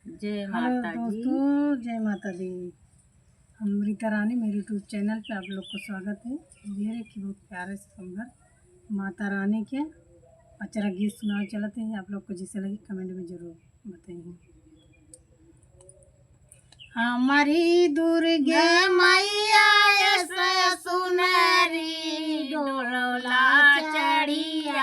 जय हेलो माता दी। दोस्तों, जय माता दी। अमृता रानी मेरे यूट्यूब चैनल पे आप लोग को स्वागत है। मेरे की बहुत प्यारे से सुंदर माता रानी के अचरा गीत सुनाए चलते हैं। आप लोग को जैसे लगे कमेंट में जरूर बताइए। हमारी दुर्गे मैया ऐसा सुनरी डोला चढ़िया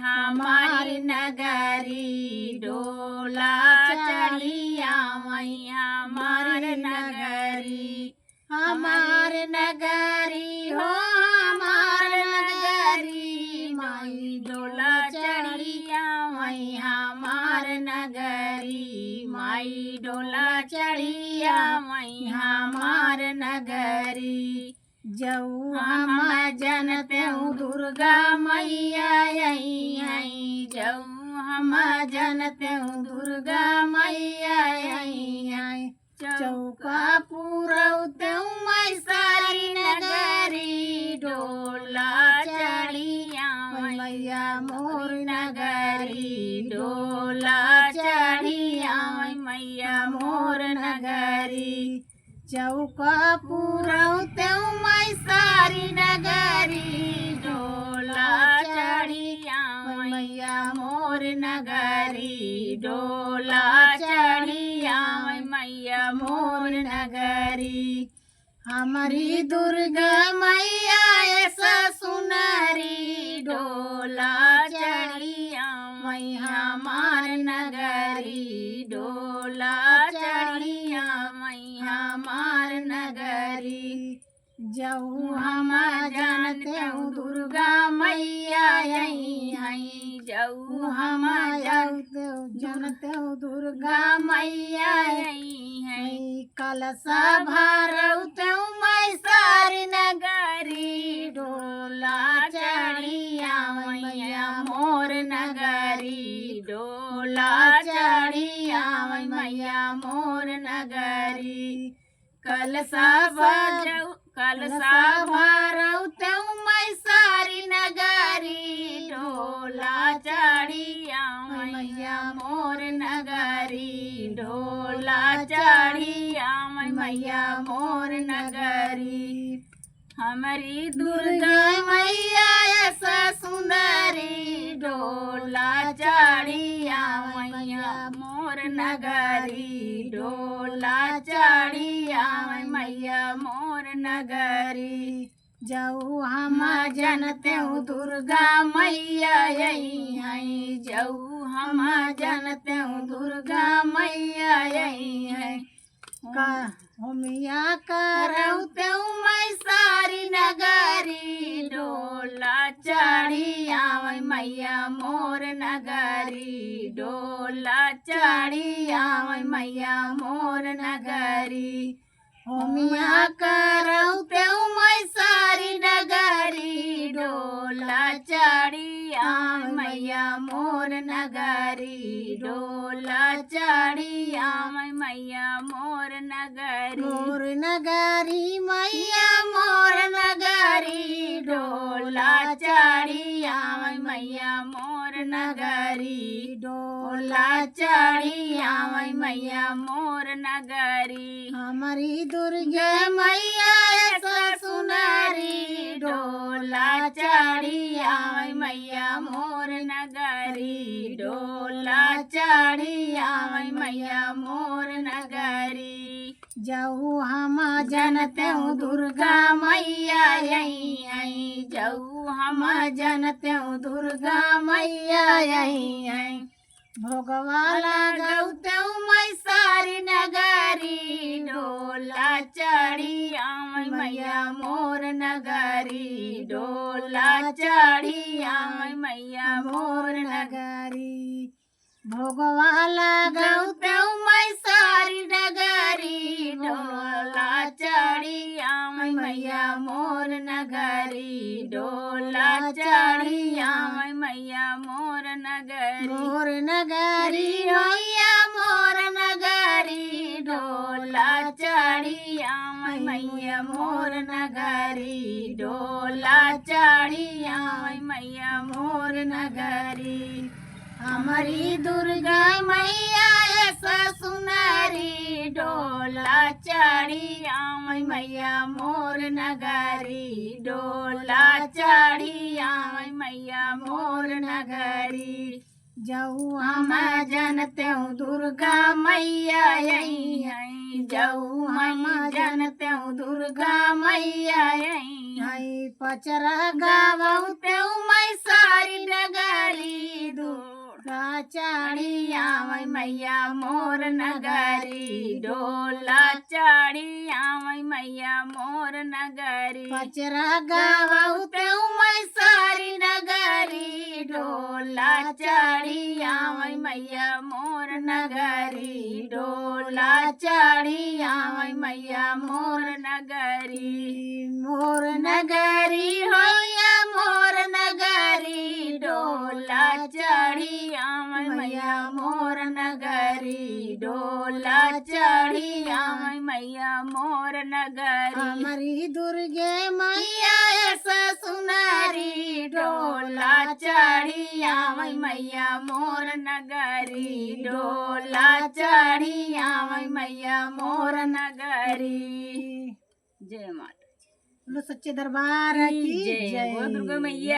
हमारी नगरी डोला चढ़िया हमारे नगरी हमारे नगरी हो हमारे नगरी माई डोला चढ़िया हमारे नगरी माई डोला चढ़िया हमारे नगरी जऊ हम जनते हूँ दुर्गा मैया यही आई जऊ हम जनते हूँ दुर्गा मैया यही आई चौका पूरौते हूँ मैं सारी नगरी डोला चढ़िया मैया मोर नगरी डोला चढ़िया मैया मोर नगरी चौका पूरौते हूँ मैं सारी नगरी डोला चढ़िया मैया मोर नगरी डोला चढ़िया मैया मोर नगरी हमारी दुर्गा मैया ऐसा सुनरी डोला चढ़िया मैं हमार नगरी डोला चढ़िया मैं हमार नगरी जऊ हम जानते हूँ दुर्गा मैया यही है जऊ हम जानते हूँ दुर्गा मैया यही है कलसा भरते हूँ मैं सारी नगरी डोला चढ़िया मैया मोर नगरी डोला चढ़िया मैया मोर नगरी कलसा भरते हूँ मैं सारी नगरी डोला चढ़िया मैया मोर नगरी डोला चढ़िया मैया मोर नगरी हमारी दुर्गा मैया ऐसा सुंदरी डोला चढ़िया मैया मोर नगरी डोला चढ़िया मैया मोर नगरी जऊ हम जनते हूँ दुर्गा मैया यही है जऊ हम जनते हूँ दुर्गा मैया यही है होमिया करते हूँ मैं सारी नगरी डोला चढ़िया मैया मोर नगरी डोला चढ़िया मैया मोर नगरी होमिया करते हूँ मैं सारी नगरी डोला चढ़िया मैया मोर नगरी डोला चढ़िया मैया मोर नगरी मैया मोर नगरी डोला चढ़िया मैया मोर नगरी डोला चढ़िया मैया मोर नगरी हमारी दुर्गा मैया ऐसा सुनरी डोला चढ़िया मैया मोर नगरी डोला चढ़िया मैया मोर नगरी जऊ हम जनते हूँ दुर्गा मैया यही आई जऊ हम जनते हूँ दुर्गा मैया यही आई भोगवाला गौते हूँ मैं सारी नगरी डोला चढ़िया मैया मोर नगरी डोला चढ़िया मैया मोर नगरी भोगवाला गौते हूँ मैं सारी नगरी डोला चढ़िया मैया मोर नगरी डोला चढ़िया मैया मोर नगरी मैया मोर नगरी डोला चढ़िया मैया मोर नगरी डोला चढ़िया मैया मोर नगरी हमारी दुर्गा मैया ऐसा डोला चढ़ी आवै मैया मोर नगरी, डोला चढ़ी आवै मैया मोर नगरी। जाऊ हम जनते हूँ दुर्गा मैया यही हैं, जाऊ हम जनते हूँ दुर्गा मैया यही हैं। हई पचरा गावऊ ते मैं सारी नगरी, डोला चढ़ी आवै मैया मोर नगरी, डोला चढ़ी आवै मैया मोर नगरी। पचरा गावऊ ते मैं सारी नगरी, डोला चढ़ी आवै मैया मोर नगरी, डोला चढ़ी आवै मैया मोर नगरी। मोर नगरी होया मोर नगरी, डोला चढ़ी आवै मैया मोर नगरी, डोला चढ़ी आवै मैया मोर नगरी। हमारी दुर्गे मैया ऐसा सुनारी, डोला चढ़ी आवै मैया मोर नगरी, डोला चढ़ी आवै मैया मोर नगरी। जय माता बोलो सच्चे दरबार की जय। जय। वो दुर्गा मैया।